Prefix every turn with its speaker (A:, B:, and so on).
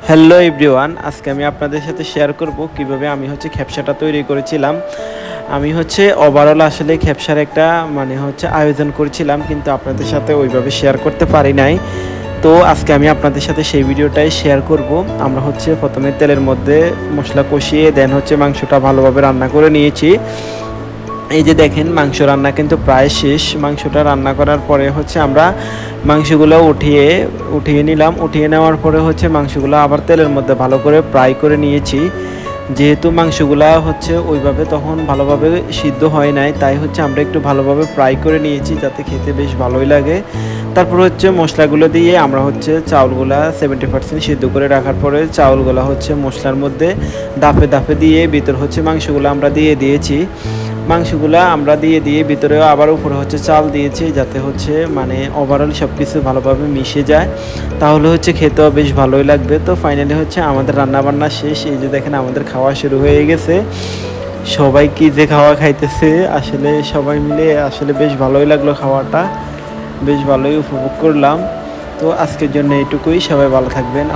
A: Hello everyone, আজকে আমি আপনাদের সাথে শেয়ার করব কিভাবে আমি খ্যাপসাটা তৈরি করেছিলাম। আমি ওভারঅল আসলে খ্যাপসার একটা আয়োজন করেছিলাম, কিন্তু আপনাদের সাথে ওইভাবে শেয়ার করতে পারি নাই। তো আজকে আমি আপনাদের সাথে সেই ভিডিওটাই শেয়ার করব। আমরা প্রথমে তেলের মধ্যে মশলা কষিয়ে দেন মাংসটা ভালোভাবে রান্না করে নিয়েছি। এই যে দেখেন, মাংস রান্না কিন্তু প্রায় শেষ। মাংসটা রান্না করার পরে আমরা মাংসগুলো উঠিয়ে নিলাম। উঠিয়ে নেওয়ার পরে মাংসগুলো আবার তেলের মধ্যে ভালো করে ফ্রাই করে নিয়েছি। যেহেতু মাংসগুলা ওইভাবে তখন ভালোভাবে সিদ্ধ হয় নাই, তাই আমরা একটু ভালোভাবে ফ্রাই করে নিয়েছি যাতে খেতে বেশ ভালোই লাগে। তারপর মশলাগুলো দিয়ে আমরা চাউলগুলা 70% সিদ্ধ করে রাখার পরে চাউলগুলা মশলার মধ্যে দাফে দাফে দিয়ে ভিতর মাংসগুলো আমরা দিয়ে দিয়েছি। মাংসগুলা আমরা দিয়ে ভিতরেও আবার উপরে চাল দিয়েছি, যাতে ওভারঅল সব কিছু ভালোভাবে মিশে যায়, তাহলে খেতেও বেশ ভালোই লাগবে। তো ফাইনালি আমাদের রান্নাবান্না শেষ। এই যে দেখেন, আমাদের খাওয়া শুরু হয়ে গেছে। সবাই কি যে খাওয়া খাইতেছে, আসলে সবাই মিলে আসলে বেশ ভালোই লাগলো, খাওয়াটা বেশ ভালোই উপভোগ করলাম। তো আজকের জন্য এইটুকুই, সবাই ভালো থাকবেন।